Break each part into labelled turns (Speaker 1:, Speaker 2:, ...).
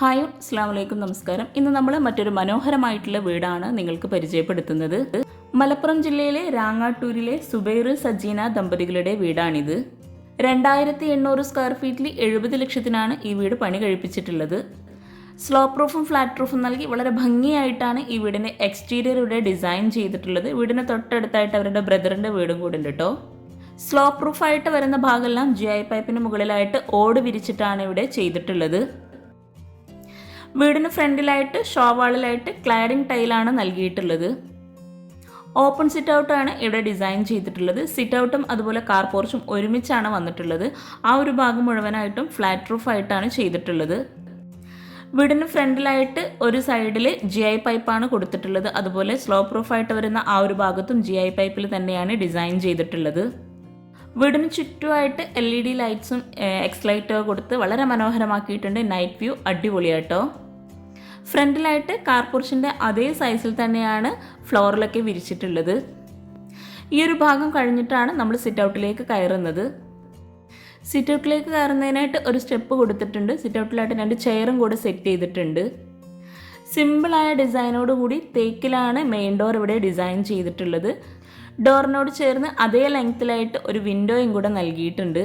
Speaker 1: Hi അസ്സലാമു നമസ്കാരം. ഇന്ന് നമ്മൾ മറ്റൊരു മനോഹരമായിട്ടുള്ള വീടാണ് നിങ്ങൾക്ക് പരിചയപ്പെടുത്തുന്നത്. മലപ്പുറം ജില്ലയിലെ രാങ്ങാട്ടൂരിലെ സുബൈർ സജീന ദമ്പതികളുടെ വീടാണിത്. 2800 സ്ക്വയർ ഫീറ്റിൽ 70 ലക്ഷത്തിനാണ് ഈ വീട് പണി കഴിപ്പിച്ചിട്ടുള്ളത്. സ്ലോ പ്രൂഫും ഫ്ലാറ്റ് പ്രൂഫും നൽകി വളരെ ഭംഗിയായിട്ടാണ് ഈ വീടിൻ്റെ എക്സ്റ്റീരിയർ ഇവിടെ ഡിസൈൻ ചെയ്തിട്ടുള്ളത്. വീടിന് തൊട്ടടുത്തായിട്ട് അവരുടെ ബ്രദറിൻ്റെ വീടും കൂടെ ഉണ്ട് കേട്ടോ. സ്ലോ പ്രൂഫായിട്ട് വരുന്ന ഭാഗമെല്ലാം GI പൈപ്പിന് മുകളിലായിട്ട് ഓട് വിരിച്ചിട്ടാണ് ഇവിടെ ചെയ്തിട്ടുള്ളത്. വീടിന് ഫ്രണ്ടിലായിട്ട് ഷോവാളിലായിട്ട് ക്ലാഡിംഗ് ടൈലാണ് നൽകിയിട്ടുള്ളത്. ഓപ്പൺ സിറ്റ് ഔട്ടാണ് ഇവിടെ ഡിസൈൻ ചെയ്തിട്ടുള്ളത്. സിറ്റ് ഔട്ടും അതുപോലെ കാർ പോർച്ചും ഒരുമിച്ചാണ് വന്നിട്ടുള്ളത്. ആ ഒരു ഭാഗം മുഴുവനായിട്ടും ഫ്ലാറ്റ് റൂഫായിട്ടാണ് ചെയ്തിട്ടുള്ളത്. വീടിന് ഫ്രണ്ടിലായിട്ട് ഒരു സൈഡിൽ GI പൈപ്പാണ് കൊടുത്തിട്ടുള്ളത്. അതുപോലെ സ്ലോ പ്രൂഫായിട്ട് വരുന്ന ആ ഒരു ഭാഗത്തും GI പൈപ്പിൽ തന്നെയാണ് ഡിസൈൻ ചെയ്തിട്ടുള്ളത്. വീടിന് ചുറ്റുമായിട്ട് LED ലൈറ്റ്സും എക്സ് കൊടുത്ത് വളരെ മനോഹരമാക്കിയിട്ടുണ്ട്. നൈറ്റ് വ്യൂ അടിപൊളിയാട്ടോ. ഫ്രണ്ടിലായിട്ട് കാർ പോർച്ചിൻ്റെ അതേ സൈസിൽ തന്നെയാണ് ഫ്ലോറിലൊക്കെ വിരിച്ചിട്ടുള്ളത്. ഈ ഒരു ഭാഗം കഴിഞ്ഞിട്ടാണ് നമ്മൾ സിറ്റ് ഔട്ടിലേക്ക് കയറുന്നത്. സിറ്റ് ഔട്ടിലേക്ക് കയറുന്നതിനായിട്ട് ഒരു സ്റ്റെപ്പ് കൊടുത്തിട്ടുണ്ട്. സിറ്റ് ഔട്ടിലായിട്ട് 2 ചെയറും കൂടെ സെറ്റ് ചെയ്തിട്ടുണ്ട്. സിമ്പിളായ ഡിസൈനോട് കൂടി തേക്കിലാണ് മെയിൻ ഡോർ ഇവിടെ ഡിസൈൻ ചെയ്തിട്ടുള്ളത്. ഡോറിനോട് ചേർന്ന് അതേ ലെങ്ത്തിലായിട്ട് ഒരു വിൻഡോയും കൂടെ നൽകിയിട്ടുണ്ട്.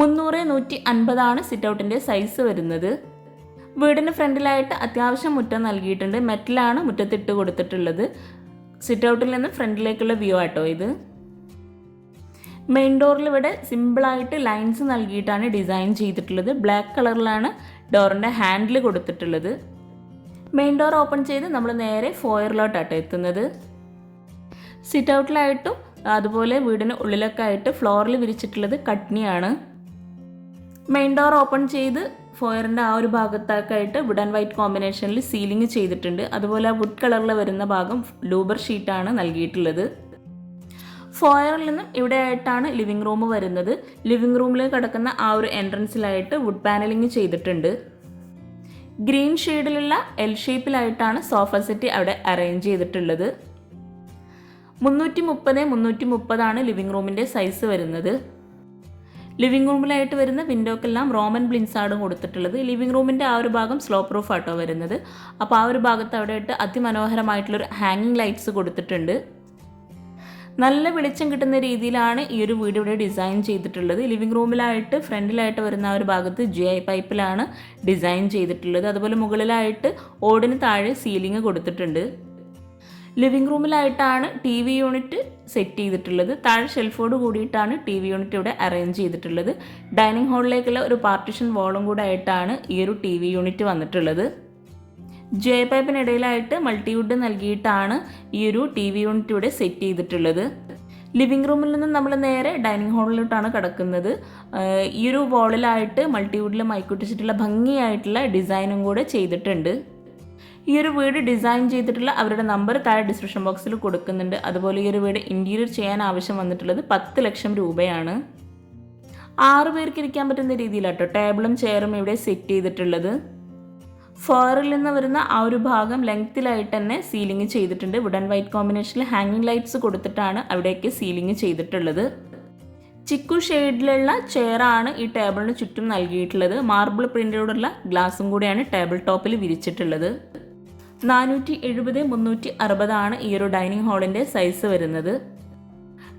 Speaker 1: 300/150 സിറ്റ് ഔട്ടിൻ്റെ സൈസ് വരുന്നത്. വീടിന് ഫ്രണ്ടിലായിട്ട് അത്യാവശ്യം മുറ്റം നൽകിയിട്ടുണ്ട്. മെറ്റലാണ് മുറ്റത്തിട്ട് കൊടുത്തിട്ടുള്ളത്. സിറ്റ് ഔട്ടിൽ നിന്ന് ഫ്രണ്ടിലേക്കുള്ള വ്യൂ ആട്ടോ ഇത്. മെയിൻ ഡോറിൽ ഇവിടെ സിമ്പിളായിട്ട് ലൈൻസ് നൽകിയിട്ടാണ് ഡിസൈൻ ചെയ്തിട്ടുള്ളത്. ബ്ലാക്ക് കളറിലാണ് ഡോറിൻ്റെ ഹാൻഡിൽ കൊടുത്തിട്ടുള്ളത്. മെയിൻ ഡോർ ഓപ്പൺ ചെയ്ത് നമ്മൾ നേരെ ഫോയറിലോട്ടാട്ടോ എത്തുന്നത്. സിറ്റ് ഔട്ടിലായിട്ടും അതുപോലെ വീടിന് ഉള്ളിലൊക്കെ ആയിട്ട് ഫ്ലോറിൽ വിരിച്ചിട്ടുള്ളത് കട്നിയാണ്. മെയിൻ ഡോർ ഓപ്പൺ ചെയ്ത് ഫോയറിൻ്റെ ആ ഒരു ഭാഗത്തൊക്കെയായിട്ട് വുഡ് ആൻഡ് വൈറ്റ് കോമ്പിനേഷനിൽ സീലിംഗ് ചെയ്തിട്ടുണ്ട്. അതുപോലെ വുഡ് കളറിൽ വരുന്ന ഭാഗം ലൂബർ ഷീറ്റാണ് നൽകിയിട്ടുള്ളത്. ഫോയറിൽ നിന്നും ഇവിടെ ആയിട്ടാണ് ലിവിംഗ് റൂം വരുന്നത്. ലിവിംഗ് റൂമിലേക്ക് കിടക്കുന്ന ആ ഒരു എൻട്രൻസിലായിട്ട് വുഡ് പാനലിംഗ് ചെയ്തിട്ടുണ്ട്. ഗ്രീൻ ഷെയ്ഡിലുള്ള L ഷേപ്പിലായിട്ടാണ് സോഫ സെറ്റ് അവിടെ അറേഞ്ച് ചെയ്തിട്ടുള്ളത്. 330x330 ലിവിംഗ് റൂമിൻ്റെ സൈസ് വരുന്നത്. ലിവിംഗ് റൂമിലായിട്ട് വരുന്ന വിൻഡോക്കെല്ലാം റോമൻ ബ്ലിൻസാണ് കൊടുത്തിട്ടുള്ളത്. ലിവിംഗ് റൂമിൻ്റെ ആ ഒരു ഭാഗം സ്ലോ പ്രൂഫ് ആട്ടോ വരുന്നത്. അപ്പോൾ ആ ഒരു ഭാഗത്ത് അവിടെ ആയിട്ട് അതിമനോഹരമായിട്ടുള്ളൊരു ഹാങ്ങിങ് ലൈറ്റ്സ് കൊടുത്തിട്ടുണ്ട്. നല്ല വെളിച്ചം കിട്ടുന്ന രീതിയിലാണ് ഈ ഒരു വീട് ഇവിടെ ഡിസൈൻ ചെയ്തിട്ടുള്ളത്. ലിവിംഗ് റൂമിലായിട്ട് ഫ്രണ്ടിലായിട്ട് വരുന്ന ആ ഒരു ഭാഗത്ത് GI പൈപ്പിലാണ് ഡിസൈൻ ചെയ്തിട്ടുള്ളത്. അതുപോലെ മുകളിലായിട്ട് ഓടിന് താഴെ സീലിംഗ് കൊടുത്തിട്ടുണ്ട്. ലിവിംഗ് റൂമിലായിട്ടാണ് TV യൂണിറ്റ് സെറ്റ് ചെയ്തിട്ടുള്ളത്. താഴെ ഷെൽഫോട് കൂടിയിട്ടാണ് TV യൂണിറ്റ് ഇവിടെ അറേഞ്ച് ചെയ്തിട്ടുള്ളത്. ഡൈനിങ് ഹാളിലേക്കുള്ള ഒരു പാർട്ടീഷൻ വാളും കൂടെ ആയിട്ടാണ് ഈ ഒരു TV യൂണിറ്റ് വന്നിട്ടുള്ളത്. GI പൈപ്പിനിടയിലായിട്ട് മൾട്ടിവുഡ് നൽകിയിട്ടാണ് ഈ ഒരു TV യൂണിറ്റ് ഇവിടെ സെറ്റ് ചെയ്തിട്ടുള്ളത്. ലിവിംഗ് റൂമിൽ നിന്ന് നമ്മൾ നേരെ ഡൈനിങ് ഹാളിലോട്ടാണ് കിടക്കുന്നത്. ഈ ഒരു വാളിലായിട്ട് മൾട്ടിവുഡിൽ മൈക്കൊട്ടിച്ചിട്ടുള്ള ഭംഗിയായിട്ടുള്ള ഡിസൈനും കൂടെ ചെയ്തിട്ടുണ്ട്. ഈ ഒരു വീട് ഡിസൈൻ ചെയ്തിട്ടുള്ള അവരുടെ നമ്പർ താഴെ ഡിസ്ക്രിപ്ഷൻ ബോക്സിൽ കൊടുക്കുന്നുണ്ട്. അതുപോലെ ഈ ഒരു വീട് ഇൻറ്റീരിയർ ചെയ്യാൻ ആവശ്യം വന്നിട്ടുള്ളത് 10 ലക്ഷം രൂപയാണ്. 6 പേർക്ക് ഇരിക്കാൻ പറ്റുന്ന രീതിയിലാട്ടോ ടേബിളും ചെയറും ഇവിടെ സെറ്റ് ചെയ്തിട്ടുള്ളത്. ഫോയറിൽ നിന്ന് വരുന്ന ആ ഒരു ഭാഗം ലെങ്ത്തിലായിട്ട് തന്നെ സീലിംഗ് ചെയ്തിട്ടുണ്ട്. വുഡ് ആൻഡ് വൈറ്റ് കോമ്പിനേഷനിൽ ഹാങ്ങിങ് ലൈറ്റ്സ് കൊടുത്തിട്ടാണ് അവിടേക്ക് സീലിംഗ് ചെയ്തിട്ടുള്ളത്. ചിക്കു ഷെയ്ഡിലുള്ള ചെയറാണ് ഈ ടേബിളിന് ചുറ്റും നൽകിയിട്ടുള്ളത്. മാർബിൾ പ്രിൻ്റോടുള്ള ഗ്ലാസും കൂടിയാണ് ടേബിൾ ടോപ്പിൽ വിരിച്ചിട്ടുള്ളത്. 470x360 ഈ ഒരു ഡൈനിങ് ഹാളിൻ്റെ സൈസ് വരുന്നത്.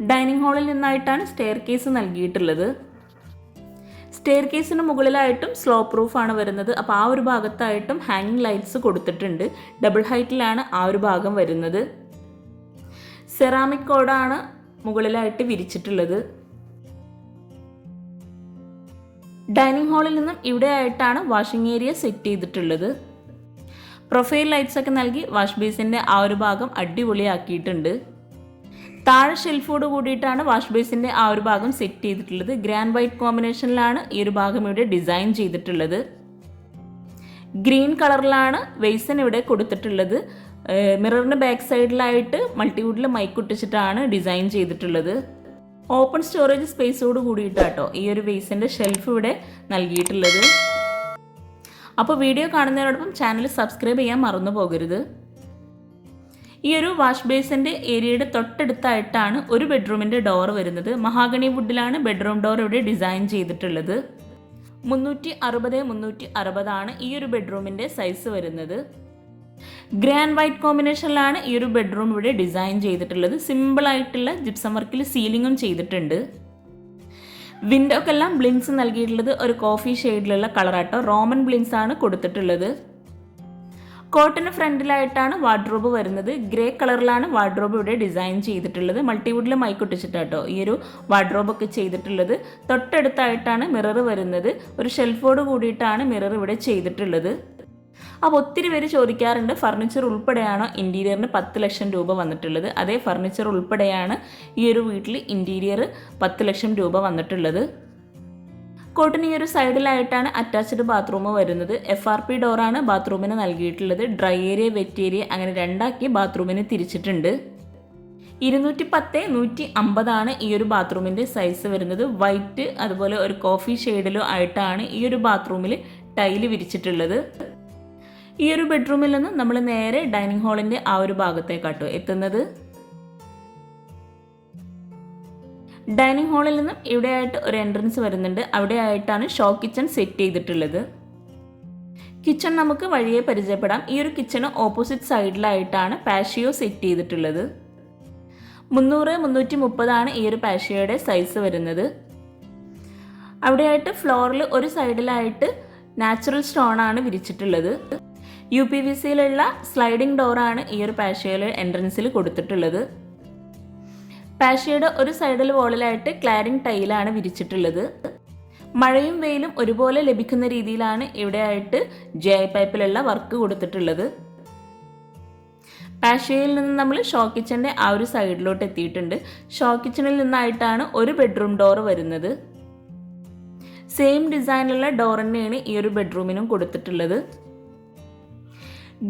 Speaker 1: ഡൈനിങ് ഹാളിൽ നിന്നായിട്ടാണ് സ്റ്റെയർ കേസ് നൽകിയിട്ടുള്ളത്. സ്റ്റെയർ കേസിന് മുകളിലായിട്ടും സ്ലോ പ്രൂഫാണ് വരുന്നത്. അപ്പോൾ ആ ഒരു ഭാഗത്തായിട്ടും ഹാങ്ങിങ് ലൈറ്റ്സ് കൊടുത്തിട്ടുണ്ട്. ഡബിൾ ഹൈറ്റിലാണ് ആ ഒരു ഭാഗം വരുന്നത്. സെറാമിക് കോഡാണ് മുകളിലായിട്ട് വിരിച്ചിട്ടുള്ളത്. ഡൈനിങ് ഹാളിൽ നിന്നും ഇവിടെ ആയിട്ടാണ് വാഷിംഗ് ഏരിയ സെറ്റ് ചെയ്തിട്ടുള്ളത്. പ്രൊഫൈൽ ലൈറ്റ്സ് ഒക്കെ നൽകി വാഷ് ബേസിൻ്റെ ആ ഒരു ഭാഗം അടിപൊളിയാക്കിയിട്ടുണ്ട്. താഴെ ഷെൽഫോട് കൂടിയിട്ടാണ് വാഷ് ബേസിൻ്റെ ആ ഒരു ഭാഗം സെറ്റ് ചെയ്തിട്ടുള്ളത്. ഗ്രാൻഡ് വൈറ്റ് കോമ്പിനേഷനിലാണ് ഈ ഒരു ഭാഗം ഇവിടെ ഡിസൈൻ ചെയ്തിട്ടുള്ളത്. ഗ്രീൻ കളറിലാണ് വെയ്സൻ ഇവിടെ കൊടുത്തിട്ടുള്ളത്. മിററിന് ബാക്ക് സൈഡിലായിട്ട് മൾട്ടിവുഡിൽ മൈക്കൊട്ടിച്ചിട്ടാണ് ഡിസൈൻ ചെയ്തിട്ടുള്ളത്. ഓപ്പൺ സ്റ്റോറേജ് സ്പേസോട് കൂടിയിട്ടാട്ടോ ഈ ഒരു വെയ്സിൻ്റെ ഷെൽഫ് ഇവിടെ നൽകിയിട്ടുള്ളത്. അപ്പോൾ വീഡിയോ കാണുന്നതിനോടൊപ്പം ചാനൽ സബ്സ്ക്രൈബ് ചെയ്യാൻ മറന്നു പോകരുത്. ഈ ഒരു വാഷ് ബേസിൻ്റെ ഏരിയയുടെ തൊട്ടടുത്തായിട്ടാണ് ഒരു ബെഡ്റൂമിൻ്റെ ഡോർ വരുന്നത്. മഹാഗണി വുഡിലാണ് ബെഡ്റൂം ഡോർ ഇവിടെ ഡിസൈൻ ചെയ്തിട്ടുള്ളത്. 360 ഈ ഒരു ബെഡ്റൂമിൻ്റെ സൈസ് വരുന്നത്. ഗ്രേ ആൻഡ് വൈറ്റ് കോമ്പിനേഷനിലാണ് ഈ ഒരു ബെഡ്റൂം ഇവിടെ ഡിസൈൻ ചെയ്തിട്ടുള്ളത്. സിമ്പിളായിട്ടുള്ള ജിപ്സം വർക്കിൽ സീലിങ്ങും ചെയ്തിട്ടുണ്ട്. വിൻഡോക്കെല്ലാം ബ്ലിൻസ് നൽകിയിട്ടുള്ളത് ഒരു കോഫി ഷെയ്ഡിലുള്ള കളറാട്ടോ. റോമൻ ബ്ലിൻസ് ആണ് കൊടുത്തിട്ടുള്ളത്. കോട്ടിന് ഫ്രണ്ടിലായിട്ടാണ് വാർഡ്രോബ് വരുന്നത്. ഗ്രേ കളറിലാണ് വാർഡ്രോബ് ഇവിടെ ഡിസൈൻ ചെയ്തിട്ടുള്ളത്. മൾട്ടിവുഡിൽ മൈക്കൊട്ടിച്ചിട്ടാട്ടോ ഈ ഒരു വാർഡ്രോബൊക്കെ ചെയ്തിട്ടുള്ളത്. തൊട്ടടുത്തായിട്ടാണ് മിറർ വരുന്നത്. ഒരു ഷെൽഫോട് കൂടിയിട്ടാണ് മിറർ ഇവിടെ ചെയ്തിട്ടുള്ളത്. അപ്പോൾ ഒത്തിരി പേര് ചോദിക്കാറുണ്ട്, ഫർണിച്ചർ ഉൾപ്പെടെയാണോ ഇൻറ്റീരിയറിന് 10 ലക്ഷം രൂപ വന്നിട്ടുള്ളത്? അതേ, ഫർണിച്ചർ ഉൾപ്പെടെയാണ് ഈ ഒരു വീട്ടിൽ ഇൻറ്റീരിയർ 10 ലക്ഷം രൂപ വന്നിട്ടുള്ളത്. കോട്ടിന് ഈ ഒരു സൈഡിലായിട്ടാണ് അറ്റാച്ച്ഡ് ബാത്റൂം വരുന്നത്. FRP ഡോറാണ് ബാത്റൂമിന് നൽകിയിട്ടുള്ളത്. ഡ്രൈ ഏരിയ, വെറ്റ് ഏരിയ അങ്ങനെ രണ്ടാക്കി ബാത്റൂമിന് തിരിച്ചിട്ടുണ്ട്. 210 150 ഈ ഒരു ബാത്റൂമിൻ്റെ സൈസ് വരുന്നത്. വൈറ്റ് അതുപോലെ ഒരു കോഫി ഷെയ്ഡിലോ ആയിട്ടാണ് ഈ ഒരു ബാത്റൂമിൽ ടൈല് വിരിച്ചിട്ടുള്ളത്. ഈ ഒരു ബെഡ്റൂമിൽ നിന്ന് നമ്മൾ നേരെ ഡൈനിങ് ഹാളിൻ്റെ ആ ഒരു ഭാഗത്തേക്കാട്ടോ എത്തുന്നത്. ഡൈനിങ് ഹാളിൽ നിന്നും ഇവിടെയായിട്ട് ഒരു എൻട്രൻസ് വരുന്നുണ്ട്. അവിടെ ആയിട്ടാണ് ഷോ കിച്ചൺ സെറ്റ് ചെയ്തിട്ടുള്ളത്. കിച്ചൺ നമുക്ക് വഴിയെ പരിചയപ്പെടാം. ഈ ഒരു കിച്ചണ് ഓപ്പോസിറ്റ് സൈഡിലായിട്ടാണ് പാഷിയോ സെറ്റ് ചെയ്തിട്ടുള്ളത്. 300-330 ഈ ഒരു പാഷിയോയുടെ സൈസ് വരുന്നത്. അവിടെയായിട്ട് ഫ്ലോറിൽ ഒരു സൈഡിലായിട്ട് നാച്ചുറൽ സ്റ്റോൺ ആണ് വിരിച്ചിട്ടുള്ളത്. UPVCയിലുള്ള സ്ലൈഡിംഗ് ഡോറാണ് ഈ ഒരു പാഷിയോയുടെ എൻട്രൻസിൽ കൊടുത്തിട്ടുള്ളത്. പാഷിയുടെ ഒരു സൈഡിൽ വോളിലായിട്ട് ക്ലാഡിംഗ് ടൈലാണ് വിരിച്ചിട്ടുള്ളത്. മഴയും വെയിലും ഒരുപോലെ ലഭിക്കുന്ന രീതിയിലാണ് ഇവിടെയായിട്ട് GI പൈപ്പിലുള്ള വർക്ക് കൊടുത്തിട്ടുള്ളത്. പാഷിയയിൽ നിന്ന് നമ്മൾ ഷോ കിച്ചൻ്റെ ആ ഒരു സൈഡിലോട്ട് എത്തിയിട്ടുണ്ട്. ഷോ കിച്ചണിൽ നിന്നായിട്ടാണ് ഒരു ബെഡ്റൂം ഡോർ വരുന്നത്. സെയിം ഡിസൈനിലുള്ള ഡോർ തന്നെയാണ് ഈ ഒരു ബെഡ്റൂമിനും കൊടുത്തിട്ടുള്ളത്.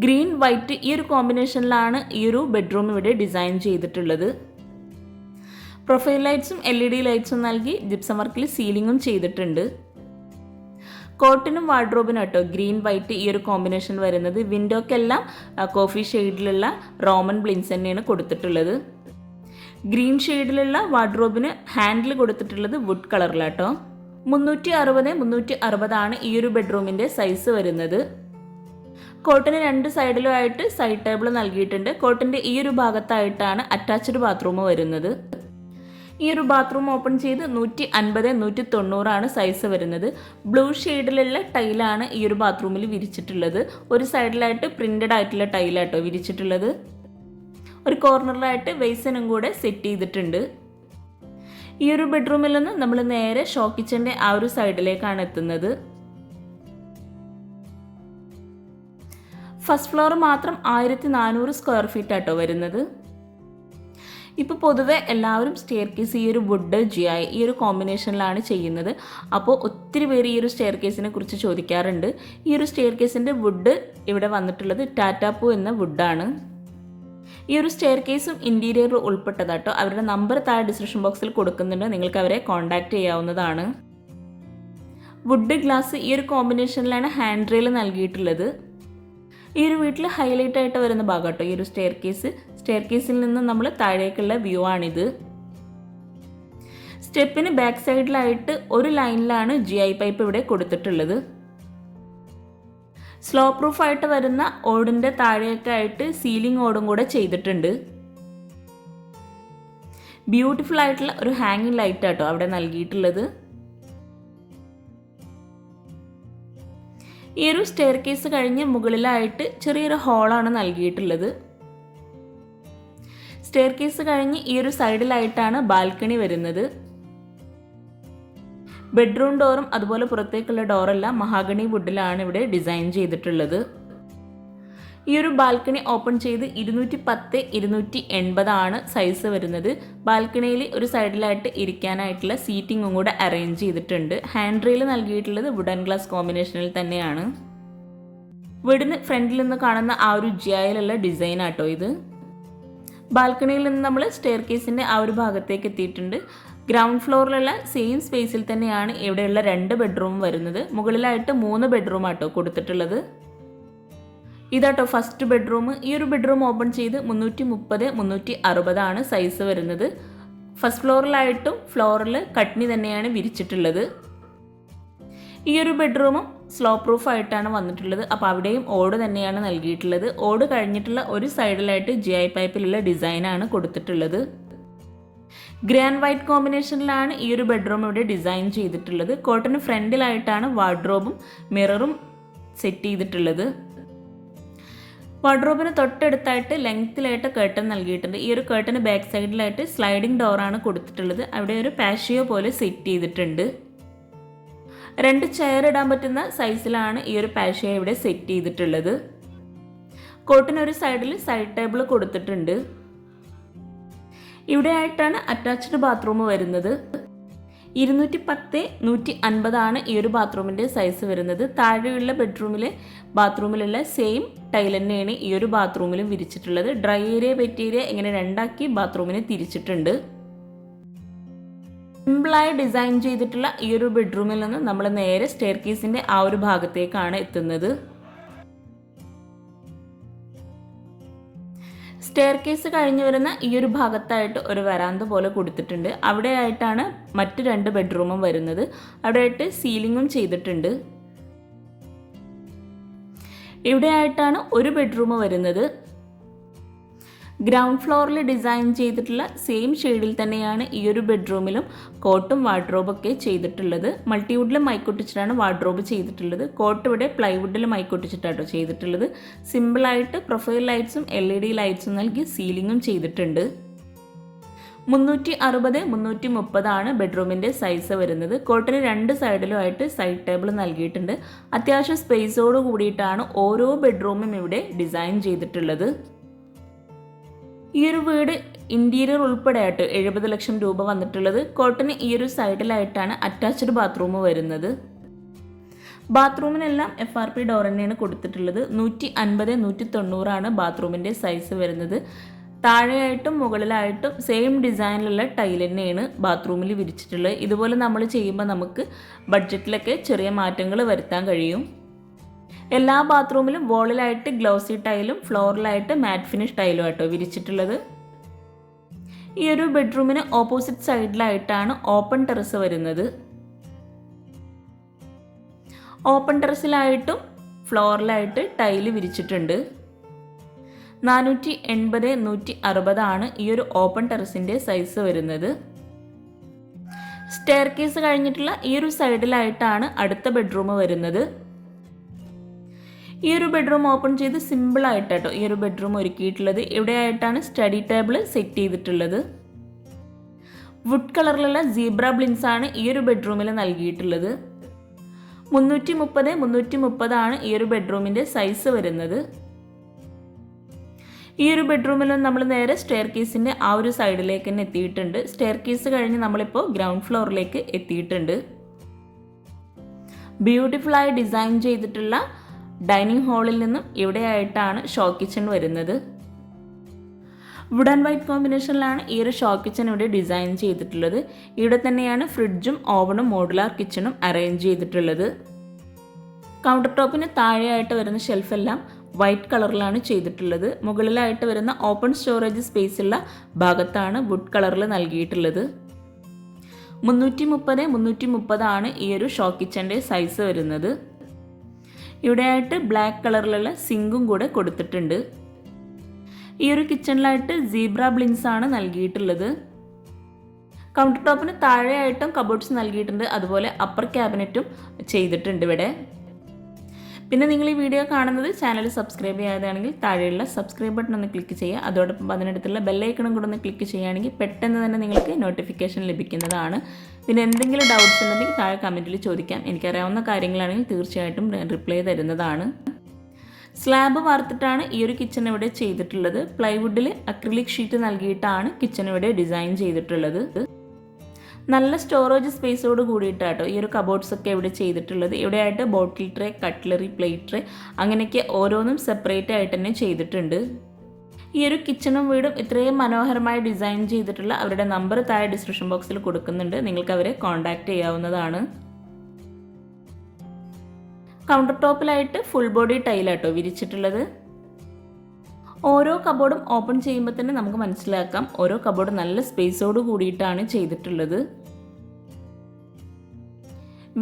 Speaker 1: ഗ്രീൻ വൈറ്റ് ഈ ഒരു കോമ്പിനേഷനിലാണ് ഈ ഒരു ബെഡ്റൂം ഇവിടെ ഡിസൈൻ ചെയ്തിട്ടുള്ളത്. പ്രൊഫൈൽ ലൈറ്റ്സും LED ലൈറ്റ്സും നൽകി ജിപ്സം വർക്കിൽ സീലിങ്ങും ചെയ്തിട്ടുണ്ട്. കോട്ടിനും വാർഡ്രോബിനും കേട്ടോ ഗ്രീൻ വൈറ്റ് ഈ ഒരു കോമ്പിനേഷൻ വരുന്നത്. വിൻഡോക്കെല്ലാം കോഫി ഷെയ്ഡിലുള്ള റോമൻ ബ്ലിൻസ് തന്നെയാണ് കൊടുത്തിട്ടുള്ളത്. ഗ്രീൻ ഷെയ്ഡിലുള്ള വാർഡ്രോബിന് ഹാൻഡിൽ കൊടുത്തിട്ടുള്ളത് വുഡ് കളറിലാട്ടോ. 360 ഈ ഒരു ബെഡ്റൂമിൻ്റെ സൈസ് വരുന്നത്. കോട്ടിന് രണ്ട് സൈഡിലും ആയിട്ട് സൈഡ് ടേബിൾ നൽകിയിട്ടുണ്ട്. കോട്ടിൻ്റെ ഈ ഒരു ഭാഗത്തായിട്ടാണ് അറ്റാച്ച്ഡ് ബാത്റൂം വരുന്നത്. ഈ ഒരു ബാത്റൂം ഓപ്പൺ ചെയ്ത് 150-190 സൈസ് വരുന്നത്. ബ്ലൂ ഷെയ്ഡിലുള്ള ടൈലാണ് ഈ ഒരു ബാത്റൂമിൽ വിരിച്ചിട്ടുള്ളത്. ഒരു സൈഡിലായിട്ട് പ്രിന്റഡ് ആയിട്ടുള്ള ടൈലാട്ടോ വിരിച്ചിട്ടുള്ളത്. ഒരു കോർണറിലായിട്ട് വെയ്സനും കൂടെ സെറ്റ് ചെയ്തിട്ടുണ്ട്. ഈ ഒരു ബെഡ്റൂമിൽ നിന്ന് നമ്മൾ നേരെ ഷോ കിച്ചൻ്റെ ആ ഒരു സൈഡിലേക്കാണ് എത്തുന്നത്. ഫസ്റ്റ് ഫ്ലോർ മാത്രം 1400 സ്ക്വയർ ഫീറ്റ് ആട്ടോ വരുന്നത്. ഇപ്പോൾ പൊതുവെ എല്ലാവരും സ്റ്റെയർ കേസ് ഈ ഒരു വുഡ് GI ഈ ഒരു കോമ്പിനേഷനിലാണ് ചെയ്യുന്നത്. അപ്പോൾ ഒത്തിരി പേര് ഈ ഒരു സ്റ്റെയർ കേസിനെ കുറിച്ച് ചോദിക്കാറുണ്ട്. ഈ ഒരു സ്റ്റെയർ കേസിൻ്റെ വുഡ് ഇവിടെ വന്നിട്ടുള്ളത് ടാറ്റാപ്പൂ എന്ന വുഡാണ്. ഈ ഒരു സ്റ്റെയർ കേസും ഇൻറ്റീരിയർ ഉൾപ്പെട്ടതാട്ടോ. അവരുടെ നമ്പർ താഴെ ഡിസ്ക്രിപ്ഷൻ ബോക്സിൽ കൊടുക്കുന്നുണ്ട്, നിങ്ങൾക്ക് അവരെ കോൺടാക്റ്റ് ചെയ്യാവുന്നതാണ്. വുഡ് ഗ്ലാസ് ഈ ഒരു കോമ്പിനേഷനിലാണ് ഹാൻഡ് റെയിൽ നൽകിയിട്ടുള്ളത്. ഈ ഒരു വീട്ടിൽ ഹൈലൈറ്റ് ആയിട്ട് വരുന്ന ഭാഗം കേട്ടോ ഈ ഒരു സ്റ്റെയർ കേസ്. സ്റ്റെയർ കേസിൽ നിന്ന് നമ്മൾ താഴേക്കുള്ള വ്യൂ ആണിത്. സ്റ്റെപ്പിന് ബാക്ക് സൈഡിലായിട്ട് ഒരു ലൈനിലാണ് GI പൈപ്പ് ഇവിടെ കൊടുത്തിട്ടുള്ളത്. സ്ലോ പ്രൂഫ് ആയിട്ട് വരുന്ന ഓടിൻ്റെ താഴെയൊക്കെ ആയിട്ട് സീലിംഗ് ഓടും കൂടെ ചെയ്തിട്ടുണ്ട്. ബ്യൂട്ടിഫുൾ ആയിട്ടുള്ള ഒരു ഹാങ്ങിങ് ലൈറ്റ് ആട്ടോ അവിടെ നൽകിയിട്ടുള്ളത്. ഈ ഒരു സ്റ്റെയർ കേസ് കഴിഞ്ഞ് മുകളിലായിട്ട് ചെറിയൊരു ഹോളാണ് നൽകിയിട്ടുള്ളത്. സ്റ്റെയർ കേസ് കഴിഞ്ഞ് ഈ ഒരു സൈഡിലായിട്ടാണ് ബാൽക്കണി വരുന്നത്. ബെഡ്റൂം ഡോറും അതുപോലെ പുറത്തേക്കുള്ള ഡോറെല്ലാം മഹാഗണി വുഡിലാണ് ഇവിടെ ഡിസൈൻ ചെയ്തിട്ടുള്ളത്. ഈ ഒരു ബാൽക്കണി ഓപ്പൺ ചെയ്ത് 210-280 സൈസ് വരുന്നത്. ബാൽക്കണിയിൽ ഒരു സൈഡിലായിട്ട് ഇരിക്കാനായിട്ടുള്ള സീറ്റിങ്ങും കൂടെ അറേഞ്ച് ചെയ്തിട്ടുണ്ട്. ഹാൻഡ് റെയിൽ നൽകിയിട്ടുള്ളത് വുഡൻ ഗ്ലാസ് കോമ്പിനേഷനിൽ തന്നെയാണ്. വീടിന് ഫ്രണ്ടിൽ നിന്ന് കാണുന്ന ആ ഒരു GIയിലുള്ള ഡിസൈൻ ആട്ടോ ഇത്. ബാൽക്കണിയിൽ നിന്ന് നമ്മൾ സ്റ്റെയർ കേസിൻ്റെ ആ ഒരു ഭാഗത്തേക്ക് എത്തിയിട്ടുണ്ട്. ഗ്രൗണ്ട് ഫ്ലോറിലുള്ള സെയിം സ്പേസിൽ തന്നെയാണ് ഇവിടെയുള്ള 2 ബെഡ്റൂം വരുന്നത്. മുകളിലായിട്ട് 3 ബെഡ്റൂം ആട്ടോ കൊടുത്തിട്ടുള്ളത്. ഇതാട്ടോ ഫസ്റ്റ് ബെഡ്റൂം. ഈ ഒരു ബെഡ്റൂം ഓപ്പൺ ചെയ്ത് 330-360 സൈസ് വരുന്നത്. ഫസ്റ്റ് ഫ്ലോറിലായിട്ടും ഫ്ലോറിൽ കട്ട്നി തന്നെയാണ് വിരിച്ചിട്ടുള്ളത്. ഈ ഒരു ബെഡ്റൂമും സ്ലോ പ്രൂഫ് ആയിട്ടാണ് വന്നിട്ടുള്ളത്. അപ്പോൾ അവിടെയും ഓട് തന്നെയാണ് നൽകിയിട്ടുള്ളത്. ഓട് കഴിഞ്ഞിട്ടുള്ള ഒരു സൈഡിലായിട്ട് GI പൈപ്പിലുള്ള ഡിസൈനാണ് കൊടുത്തിട്ടുള്ളത്. ഗ്രേ ആൻഡ് വൈറ്റ് കോമ്പിനേഷനിലാണ് ഈ ഒരു ബെഡ്റൂം ഇവിടെ ഡിസൈൻ ചെയ്തിട്ടുള്ളത്. കോട്ടിന് ഫ്രണ്ടിലായിട്ടാണ് വാർഡ്രോബും മിററും സെറ്റ് ചെയ്തിട്ടുള്ളത്. വാർഡ്രോബിന് തൊട്ടടുത്തായിട്ട് ലെങ്ത്തിലായിട്ട് കർട്ടൻ നൽകിയിട്ടുണ്ട്. ഈ ഒരു കർട്ടന് ബാക്ക് സൈഡിലായിട്ട് സ്ലൈഡിംഗ് ഡോറാണ് കൊടുത്തിട്ടുള്ളത്. അവിടെ ഒരു പാഷിയോ പോലെ സെറ്റ് ചെയ്തിട്ടുണ്ട്. 2 ചെയർ ഇടാൻ പറ്റുന്ന സൈസിലാണ് ഈ ഒരു പാഷിയോ ഇവിടെ സെറ്റ് ചെയ്തിട്ടുള്ളത്. കോട്ടിനൊരു സൈഡിൽ സൈഡ് ടേബിൾ കൊടുത്തിട്ടുണ്ട്. ഇവിടെ ആയിട്ടാണ് അറ്റാച്ച്ഡ് ബാത്റൂം വരുന്നത്. 210/150 ആണ് ഈ ഒരു ബാത്റൂമിൻ്റെ സൈസ് വരുന്നത്. താഴെയുള്ള ബാത്റൂമിലുള്ള സെയിം ടൈൽ തന്നെയാണ് ഈ ഒരു ബാത്റൂമിലും വിരിച്ചിട്ടുള്ളത്. ഡ്രൈ ഏരിയ വെറ്റ് ഏരിയ ഇങ്ങനെ രണ്ടാക്കി ബാത്റൂമിനെ തിരിച്ചിട്ടുണ്ട്. സിമ്പിളായി ഡിസൈൻ ചെയ്തിട്ടുള്ള ഈ ഒരു ബെഡ്റൂമിൽ നിന്ന് നമ്മൾ നേരെ സ്റ്റെയർ കേസിൻ്റെ ആ ഒരു ഭാഗത്തേക്കാണ് എത്തുന്നത്. സ്റ്റെയർ കേസ് കഴിഞ്ഞ് വരുന്ന ഈ ഒരു ഭാഗത്തായിട്ട് ഒരു വരാന്ത പോലെ കൊടുത്തിട്ടുണ്ട്. അവിടെ ആയിട്ടാണ് മറ്റ് 2 ബെഡ്റൂമും വരുന്നത്. അവിടെ ആയിട്ട് സീലിങ്ങും ചെയ്തിട്ടുണ്ട്. ഇവിടെ ആയിട്ടാണ് ഒരു ബെഡ്റൂം വരുന്നത്. ഗ്രൗണ്ട് ഫ്ലോറിൽ ഡിസൈൻ ചെയ്തിട്ടുള്ള സെയിം ഷെയ്ഡിൽ തന്നെയാണ് ഈ ഒരു ബെഡ്റൂമിലും കോട്ടും വാർഡ്രോബൊക്കെ ചെയ്തിട്ടുള്ളത്. മൾട്ടിവുഡിൽ മൈക്കൊട്ടിച്ചിട്ടാണ് വാർഡ്രോബ് ചെയ്തിട്ടുള്ളത്. കോട്ട് ഇവിടെ പ്ലൈവുഡിൽ മൈക്കൊട്ടിച്ചിട്ടാട്ടോ ചെയ്തിട്ടുള്ളത്. സിമ്പിളായിട്ട് പ്രൊഫൈൽ ലൈറ്റ്സും LED ലൈറ്റ്സും നൽകി സീലിങ്ങും ചെയ്തിട്ടുണ്ട്. 360/330 ആണ് ബെഡ്റൂമിൻ്റെ സൈസ് വരുന്നത്. കോട്ടിന് 2 സൈഡിലുമായിട്ട് സൈഡ് ടേബിൾ നൽകിയിട്ടുണ്ട്. അത്യാവശ്യം സ്പേസോട് കൂടിയിട്ടാണ് ഓരോ ബെഡ്റൂമും ഇവിടെ ഡിസൈൻ ചെയ്തിട്ടുള്ളത്. ഈ ഒരു വീട് ഇൻറ്റീരിയർ ഉൾപ്പെടെ ആയിട്ട് 70 ലക്ഷം രൂപ വന്നിട്ടുള്ളത്. കോട്ടിന് ഈ ഒരു സൈഡിലായിട്ടാണ് അറ്റാച്ച്ഡ് ബാത്റൂം വരുന്നത്. ബാത്റൂമിനെല്ലാം FRP ഡോർ തന്നെയാണ് കൊടുത്തിട്ടുള്ളത്. 150/190 ആണ് ബാത്റൂമിൻ്റെ സൈസ് വരുന്നത്. താഴെയായിട്ടും മുകളിലായിട്ടും സെയിം ഡിസൈനിലുള്ള ടൈൽ തന്നെയാണ് ബാത്റൂമിൽ വിരിച്ചിട്ടുള്ളത്. ഇതുപോലെ നമ്മൾ ചെയ്യുമ്പോൾ നമുക്ക് ബഡ്ജറ്റിലൊക്കെ ചെറിയ മാറ്റങ്ങൾ വരുത്താൻ കഴിയും. എല്ലാ ബാത്റൂമിലും വോളിലായിട്ട് ഗ്ലോസി ടൈലും ഫ്ലോറിലായിട്ട് മാറ്റ് ഫിനിഷ് ടൈലും ആട്ടോ വിരിച്ചിട്ടുള്ളത്. ഈ ഒരു ബെഡ്റൂമിന് ഓപ്പോസിറ്റ് സൈഡിലായിട്ടാണ് ഓപ്പൺ ടെറസ് വരുന്നത്. ഓപ്പൺ ടെറസിലായിട്ടും ഫ്ലോറിലായിട്ട് ടൈല് വിരിച്ചിട്ടുണ്ട്. 480/160 ആണ് ഈ ഒരു ഓപ്പൺ ടെറസിൻ്റെ സൈസ് വരുന്നത്. സ്റ്റെയർ കേസ് കഴിഞ്ഞിട്ടുള്ള ഈ ഒരു സൈഡിലായിട്ടാണ് അടുത്ത ബെഡ്റൂം വരുന്നത്. ഈ ഒരു ബെഡ്റൂം ഓപ്പൺ ചെയ്ത് സിമ്പിളായിട്ടോ ഈ ഒരു ബെഡ്റൂം ഒരുക്കിയിട്ടുള്ളത്. ഇവിടെ ആയിട്ടാണ് സ്റ്റഡി ടേബിൾ സെറ്റ് ചെയ്തിട്ടുള്ളത്. വുഡ് കളറിലുള്ള സീബ്ര ബ്ലിൻസ് ആണ് ഈ ഒരു ബെഡ്റൂമിൽ നൽകിയിട്ടുള്ളത്. 330/330 ആണ് ഈ ഒരു ബെഡ്റൂമിൻ്റെ സൈസ് വരുന്നത്. ഈ ഒരു ബെഡ്റൂമിൽ നമ്മൾ നേരെ സ്റ്റെയർ കേസിൻ്റെ ആ ഒരു സൈഡിലേക്ക് തന്നെ എത്തിയിട്ടുണ്ട്. സ്റ്റെയർ കേസ് കഴിഞ്ഞ് നമ്മളിപ്പോൾ ഗ്രൗണ്ട് ഫ്ലോറിലേക്ക് എത്തിയിട്ടുണ്ട്. ബ്യൂട്ടിഫുള്ളായി ഡിസൈൻ ചെയ്തിട്ടുള്ള ഡൈനിങ് ഹാളിൽ നിന്നും ഇവിടെയായിട്ടാണ് ഷോ കിച്ചൺ വരുന്നത്. വുഡ് ആൻഡ് വൈറ്റ് കോമ്പിനേഷനിലാണ് ഈ ഒരു ഷോ കിച്ചൺ ഇവിടെ ഡിസൈൻ ചെയ്തിട്ടുള്ളത്. ഇവിടെ തന്നെയാണ് ഫ്രിഡ്ജും ഓവനും മോഡുലാർ കിച്ചണും അറേഞ്ച് ചെയ്തിട്ടുള്ളത്. കൗണ്ടർ ടോപ്പിന് താഴെയായിട്ട് വരുന്ന ഷെൽഫെല്ലാം വൈറ്റ് കളറിലാണ് ചെയ്തിട്ടുള്ളത്. മുകളിലായിട്ട് വരുന്ന ഓപ്പൺ സ്റ്റോറേജ് സ്പേസുള്ള ഭാഗത്താണ് വുഡ് കളറിൽ നൽകിയിട്ടുള്ളത്. 330/330 ആണ് ഈ ഒരു ഷോ കിച്ചൻ്റെ സൈസ് വരുന്നത്. ഇവിടെയായിട്ട് ബ്ലാക്ക് കളറിലുള്ള സിങ്കും കൂടെ കൊടുത്തിട്ടുണ്ട്. ഈ ഒരു കിച്ചണിലായിട്ട് സീബ്ര ബ്ലിൻസ് ആണ് നൽകിയിട്ടുള്ളത്. കൗണ്ടർ ടോപ്പിന് താഴെയായിട്ടും കബോർഡ്സ് നൽകിയിട്ടുണ്ട്. അതുപോലെ അപ്പർ ക്യാബിനറ്റും ചെയ്തിട്ടുണ്ട് ഇവിടെ. പിന്നെ നിങ്ങൾ ഈ വീഡിയോ കാണുന്നത് ചാനൽ സബ്സ്ക്രൈബ് ചെയ്യാതാണെങ്കിൽ താഴെയുള്ള സബ്സ്ക്രൈബ് ബട്ടൺ ഒന്ന് ക്ലിക്ക് ചെയ്യുക. അതോടൊപ്പം അതിനടുത്തുള്ള ബെല്ലൈക്കണും കൂടെ ഒന്ന് ക്ലിക്ക് ചെയ്യുകയാണെങ്കിൽ പെട്ടെന്ന് തന്നെ നിങ്ങൾക്ക് നോട്ടിഫിക്കേഷൻ ലഭിക്കുന്നതാണ്. പിന്നെ എന്തെങ്കിലും ഡൗട്ട്സ് ഉണ്ടെങ്കിൽ താഴെ കമൻറ്റിൽ ചോദിക്കാം. എനിക്കറിയാവുന്ന കാര്യങ്ങളാണെങ്കിൽ തീർച്ചയായിട്ടും റിപ്ലൈ തരുന്നതാണ്. സ്ലാബ് വാർത്തിട്ടാണ് ഈ ഒരു കിച്ചൺ ഇവിടെ ചെയ്തിട്ടുള്ളത്. പ്ലൈവുഡിൽ അക്രിലിക് ഷീറ്റ് നൽകിയിട്ടാണ് കിച്ചൺ ഇവിടെ ഡിസൈൻ ചെയ്തിട്ടുള്ളത്. നല്ല സ്റ്റോറേജ് സ്പേസോട് കൂടിയിട്ടാട്ടോ ഈ ഒരു കബോർഡ്സ് ഒക്കെ ഇവിടെ ചെയ്തിട്ടുള്ളത്. ഇവിടെയായിട്ട് ബോട്ടിൽ ട്രേ, കട്ട്ലറി, പ്ലേറ്റ് ട്രേ അങ്ങനെയൊക്കെ ഓരോന്നും സെപ്പറേറ്റ് ആയിട്ട് തന്നെ ചെയ്തിട്ടുണ്ട്. ഈ ഒരു കിച്ചണും വീടും ഇത്രയും മനോഹരമായി ഡിസൈൻ ചെയ്തിട്ടുള്ള അവരുടെ നമ്പർ താഴെ ഡിസ്ക്രിപ്ഷൻ ബോക്സിൽ കൊടുക്കുന്നുണ്ട്. നിങ്ങൾക്ക് അവരെ കോൺടാക്റ്റ് ചെയ്യാവുന്നതാണ്. കൗണ്ടർ ടോപ്പിലായിട്ട് ഫുൾ ബോഡി ടൈലാട്ടോ വിരിച്ചിട്ടുള്ളത്. ഓരോ കബോർഡും ഓപ്പൺ ചെയ്യുമ്പോൾ തന്നെ നമുക്ക് മനസ്സിലാക്കാം ഓരോ കബോർഡ് നല്ല സ്പേസോട് കൂടിയിട്ടാണ് ചെയ്തിട്ടുള്ളത്.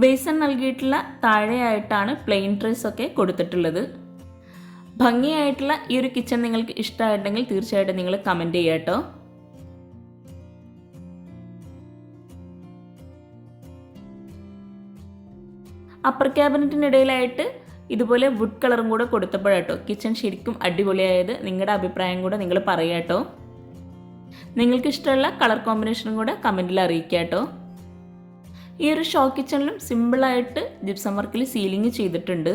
Speaker 1: ബേസൺ നൽകിയിട്ടുള്ള താഴെയായിട്ടാണ് പ്ലെയിൻ ട്രേസ് ഒക്കെ കൊടുത്തിട്ടുള്ളത്. ഭംഗിയായിട്ടുള്ള ഈ ഒരു കിച്ചൺ നിങ്ങൾക്ക് ഇഷ്ടമായിട്ടുണ്ടെങ്കിൽ തീർച്ചയായിട്ടും നിങ്ങൾ കമൻറ്റ് ചെയ്യുക കേട്ടോ. അപ്പർ ക്യാബിനറ്റിനിടയിലായിട്ട് ഇതുപോലെ വുഡ് കളറും കൂടെ കൊടുത്തപ്പോഴാട്ടോ കിച്ചൺ ശരിക്കും അടിപൊളിയായത്. നിങ്ങളുടെ അഭിപ്രായം കൂടെ നിങ്ങൾ പറയുക കേട്ടോ. നിങ്ങൾക്ക് ഇഷ്ടമുള്ള കളർ കോമ്പിനേഷനും കൂടെ കമൻറ്റിൽ അറിയിക്കുക കേട്ടോ. ഈ ഒരു ഷോ കിച്ചണിലും സിമ്പിളായിട്ട് ജിപ്സം വർക്കിൽ സീലിംഗ് ചെയ്തിട്ടുണ്ട്.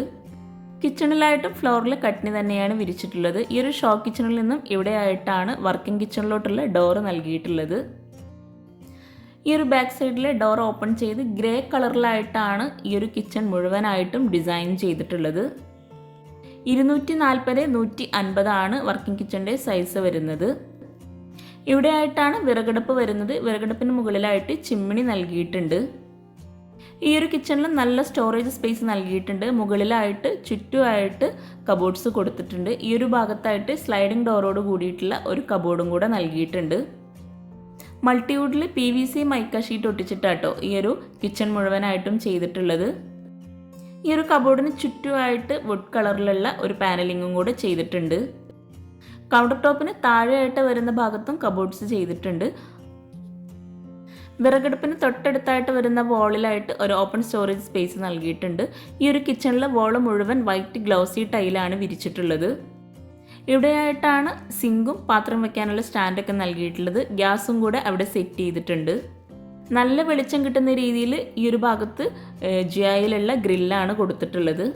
Speaker 1: കിച്ചണിലായിട്ടും ഫ്ലോറിൽ കട്ടിനി തന്നെയാണ് വിരിച്ചിട്ടുള്ളത്. ഈ ഒരു ഷോ കിച്ചണിൽ നിന്നും ഇവിടെയായിട്ടാണ് വർക്കിംഗ് കിച്ചണിലോട്ടുള്ള ഡോറ് നൽകിയിട്ടുള്ളത്. ഈ ഒരു ബാക്ക് സൈഡിലെ ഡോർ ഓപ്പൺ ചെയ്ത് ഗ്രേ കളറിലായിട്ടാണ് ഈ ഒരു കിച്ചൺ മുഴുവനായിട്ടും ഡിസൈൻ ചെയ്തിട്ടുള്ളത്. 240x150 ആണ് വർക്കിംഗ് കിച്ചണിൻ്റെ സൈസ് വരുന്നത്. ഇവിടെയായിട്ടാണ് വിറകടുപ്പ് വരുന്നത്. വിറകടുപ്പിന് മുകളിലായിട്ട് ചിമ്മിണി നൽകിയിട്ടുണ്ട്. ഈ ഒരു കിച്ചണിൽ നല്ല സ്റ്റോറേജ് സ്പേസ് നൽകിയിട്ടുണ്ട്. മുകളിലായിട്ട് ചുറ്റുമായിട്ട് കബോർഡ്സ് കൊടുത്തിട്ടുണ്ട്. ഈ ഒരു ഭാഗത്തായിട്ട് സ്ലൈഡിംഗ് ഡോറോട് കൂടിയിട്ടുള്ള ഒരു കബോർഡും കൂടെ നൽകിയിട്ടുണ്ട്. മൾട്ടിവുഡിൽ PVC മൈക്ക ഷീറ്റ് ഒട്ടിച്ചിട്ടാട്ടോ ഈ ഒരു കിച്ചൺ മുഴുവനായിട്ടും ചെയ്തിട്ടുള്ളത്. ഈ ഒരു കബോർഡിന് ചുറ്റുമായിട്ട് വുഡ് കളറിലുള്ള ഒരു പാനലിങ്ങും കൂടെ ചെയ്തിട്ടുണ്ട്. കൗണ്ടർ ടോപ്പിന് താഴെയായിട്ട് വരുന്ന ഭാഗത്തും കബോർഡ്സ് ചെയ്തിട്ടുണ്ട്. വിറകടുപ്പിന് തൊട്ടടുത്തായിട്ട് വരുന്ന വോളിലായിട്ട് ഒരു ഓപ്പൺ സ്റ്റോറേജ് സ്പേസ് നൽകിയിട്ടുണ്ട്. ഈ ഒരു കിച്ചണിലെ വോള് മുഴുവൻ വൈറ്റ് ഗ്ലൗസി ടൈലാണ് വിരിച്ചിട്ടുള്ളത്. ഇവിടെയായിട്ടാണ് സിങ്കും പാത്രം വെക്കാനുള്ള സ്റ്റാൻഡൊക്കെ നൽകിയിട്ടുള്ളത്. ഗ്യാസും കൂടെ അവിടെ സെറ്റ് ചെയ്തിട്ടുണ്ട്. നല്ല വെളിച്ചം കിട്ടുന്ന രീതിയിൽ ഈ ഒരു ഭാഗത്ത് ജിയായിലുള്ള ഗ്രില്ലാണ് കൊടുത്തിട്ടുള്ളത്.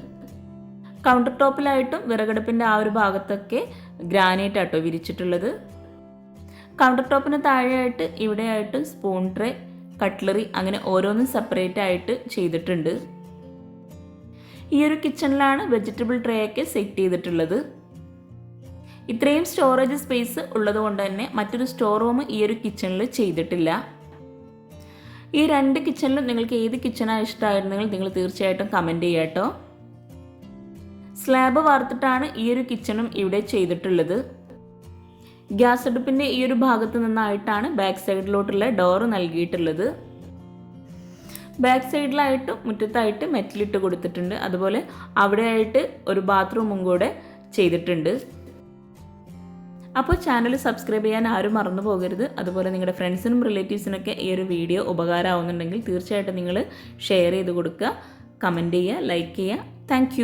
Speaker 1: കൗണ്ടർ ടോപ്പിലായിട്ടും വിറകടുപ്പിൻ്റെ ആ ഒരു ഭാഗത്തൊക്കെ ഗ്രാനൈറ്റ് ആട്ടോ വിരിച്ചിട്ടുള്ളത്. കൗണ്ടർ ടോപ്പിന് താഴെയായിട്ട് ഇവിടെയായിട്ട് സ്പൂൺ ട്രേ, കട്ട്ലറി അങ്ങനെ ഓരോന്നും സെപ്പറേറ്റ് ആയിട്ട് ചെയ്തിട്ടുണ്ട്. ഈ ഒരു കിച്ചണിലാണ് വെജിറ്റബിൾ ട്രേ ഒക്കെ സെറ്റ് ചെയ്തിട്ടുള്ളത്. ഇത്രയും സ്റ്റോറേജ് സ്പേസ് ഉള്ളതുകൊണ്ട് തന്നെ മറ്റൊരു സ്റ്റോർ റൂം ഈ ഒരു കിച്ചണിൽ ചെയ്തിട്ടില്ല. ഈ രണ്ട് കിച്ചണിലും നിങ്ങൾക്ക് ഏത് കിച്ചണാണ് ഇഷ്ടമായിരുന്നെങ്കിൽ നിങ്ങൾ തീർച്ചയായിട്ടും കമൻറ്റ് ചെയ്യുക കേട്ടോ. സ്ലാബ് വാർത്തിട്ടാണ് ഈ ഒരു കിച്ചണും ഇവിടെ ചെയ്തിട്ടുള്ളത്. ഗ്യാസ് അടുപ്പിൻ്റെ ഈ ഒരു ഭാഗത്ത് നിന്നായിട്ടാണ് ബാക്ക് സൈഡിലോട്ടുള്ള ഡോറ് നൽകിയിട്ടുള്ളത്. ബാക്ക് സൈഡിലായിട്ടും മുറ്റത്തായിട്ട് മെറ്റലിട്ട് കൊടുത്തിട്ടുണ്ട്. അതുപോലെ അവിടെയായിട്ട് ഒരു ബാത്റൂമും കൂടെ ചെയ്തിട്ടുണ്ട്. അപ്പോൾ ചാനൽ സബ്സ്ക്രൈബ് ചെയ്യാൻ ആരും മറന്നു പോകരുത്. അതുപോലെ നിങ്ങളുടെ ഫ്രണ്ട്സിനും റിലേറ്റീവ്സിനൊക്കെ ഈ ഒരു വീഡിയോ ഉപകാരമാവുന്നുണ്ടെങ്കിൽ തീർച്ചയായിട്ടും നിങ്ങൾ ഷെയർ ചെയ്ത് കൊടുക്കുക, കമൻറ്റ് ചെയ്യുക, ലൈക്ക് ചെയ്യുക. താങ്ക്